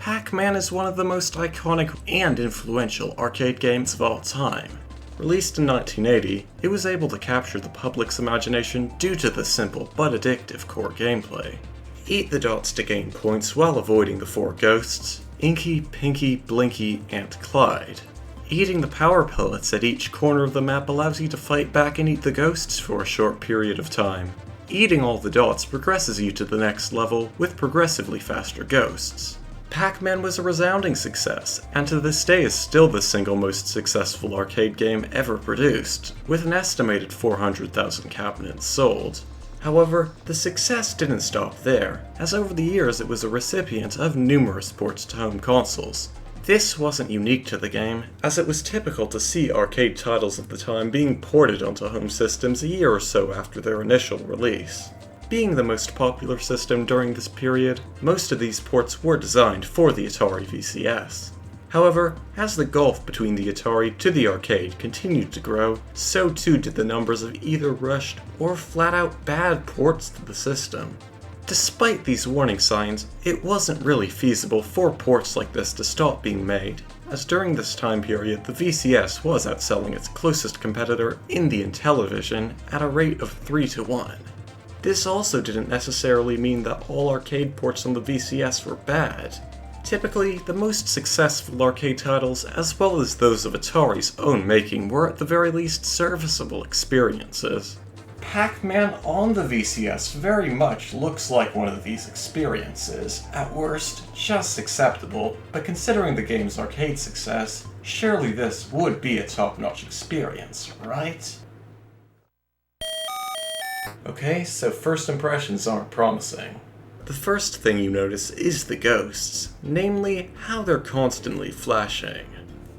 Pac-Man is one of the most iconic and influential arcade games of all time. Released in 1980, it was able to capture the public's imagination due to the simple but addictive core gameplay. Eat the dots to gain points while avoiding the four ghosts: Inky, Pinky, Blinky, and Clyde. Eating the power pellets at each corner of the map allows you to fight back and eat the ghosts for a short period of time. Eating all the dots progresses you to the next level with progressively faster ghosts. Pac-Man was a resounding success, and to this day is still the single most successful arcade game ever produced, with an estimated 400,000 cabinets sold. However, the success didn't stop there, as over the years it was a recipient of numerous ports to home consoles. This wasn't unique to the game, as it was typical to see arcade titles of the time being ported onto home systems a year or so after their initial release. Being the most popular system during this period, most of these ports were designed for the Atari VCS. However, as the gulf between the Atari to the arcade continued to grow, so too did the numbers of either rushed or flat-out bad ports to the system. Despite these warning signs, it wasn't really feasible for ports like this to stop being made, as during this time period the VCS was outselling its closest competitor, Indian television, at a rate of 3-1. This also didn't necessarily mean that all arcade ports on the VCS were bad. Typically, the most successful arcade titles, as well as those of Atari's own making, were at the very least serviceable experiences. Pac-Man on the VCS very much looks like one of these experiences. At worst, just acceptable, but considering the game's arcade success, surely this would be a top-notch experience, right? Okay, so first impressions aren't promising. The first thing you notice is the ghosts, namely how they're constantly flashing.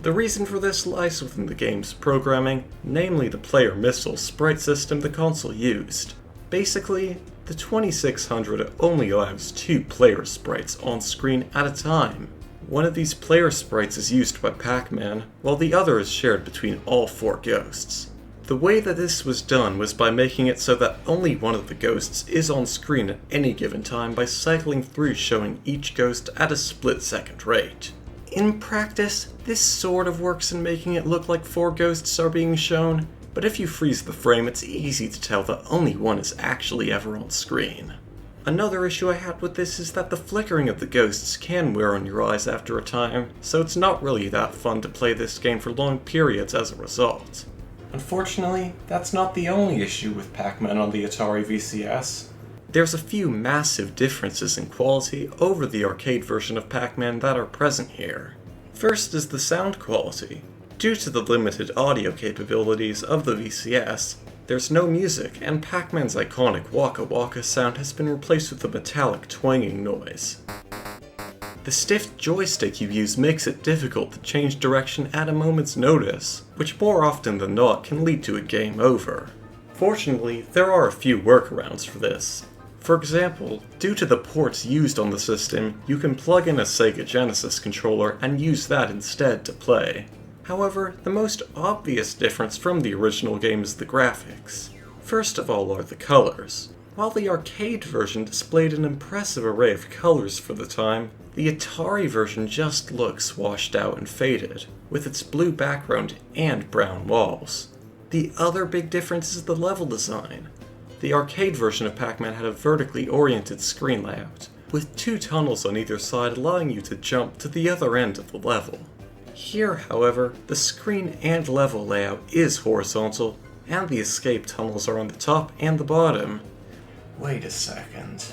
The reason for this lies within the game's programming, namely the player missile sprite system the console used. Basically, the 2600 only allows 2 player sprites on screen at a time. One of these player sprites is used by Pac-Man, while the other is shared between all 4 ghosts. The way that this was done was by making it so that only one of the ghosts is on screen at any given time by cycling through showing each ghost at a split-second rate. In practice, this sort of works in making it look like 4 ghosts are being shown, but if you freeze the frame it's easy to tell that only one is actually ever on screen. Another issue I had with this is that the flickering of the ghosts can wear on your eyes after a time, so it's not really that fun to play this game for long periods as a result. Unfortunately, that's not the only issue with Pac-Man on the Atari VCS. There's a few massive differences in quality over the arcade version of Pac-Man that are present here. First is the sound quality. Due to the limited audio capabilities of the VCS, there's no music, and Pac-Man's iconic Waka Waka sound has been replaced with a metallic twanging noise. The stiff joystick you use makes it difficult to change direction at a moment's notice, which more often than not can lead to a game over. Fortunately, there are a few workarounds for this. For example, due to the ports used on the system, you can plug in a Sega Genesis controller and use that instead to play. However, the most obvious difference from the original game is the graphics. First of all are the colors. While the arcade version displayed an impressive array of colors for the time, the Atari version just looks washed out and faded, with its blue background and brown walls. The other big difference is the level design. The arcade version of Pac-Man had a vertically oriented screen layout, with 2 tunnels on either side allowing you to jump to the other end of the level. Here, however, the screen and level layout is horizontal, and the escape tunnels are on the top and the bottom. Wait a second.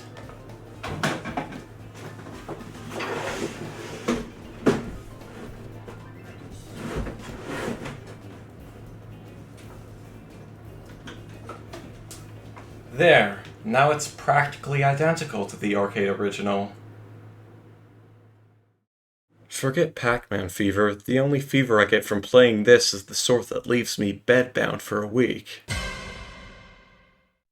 There, now it's practically identical to the arcade original. Forget Pac-Man fever, the only fever I get from playing this is the sort that leaves me bedbound for a week.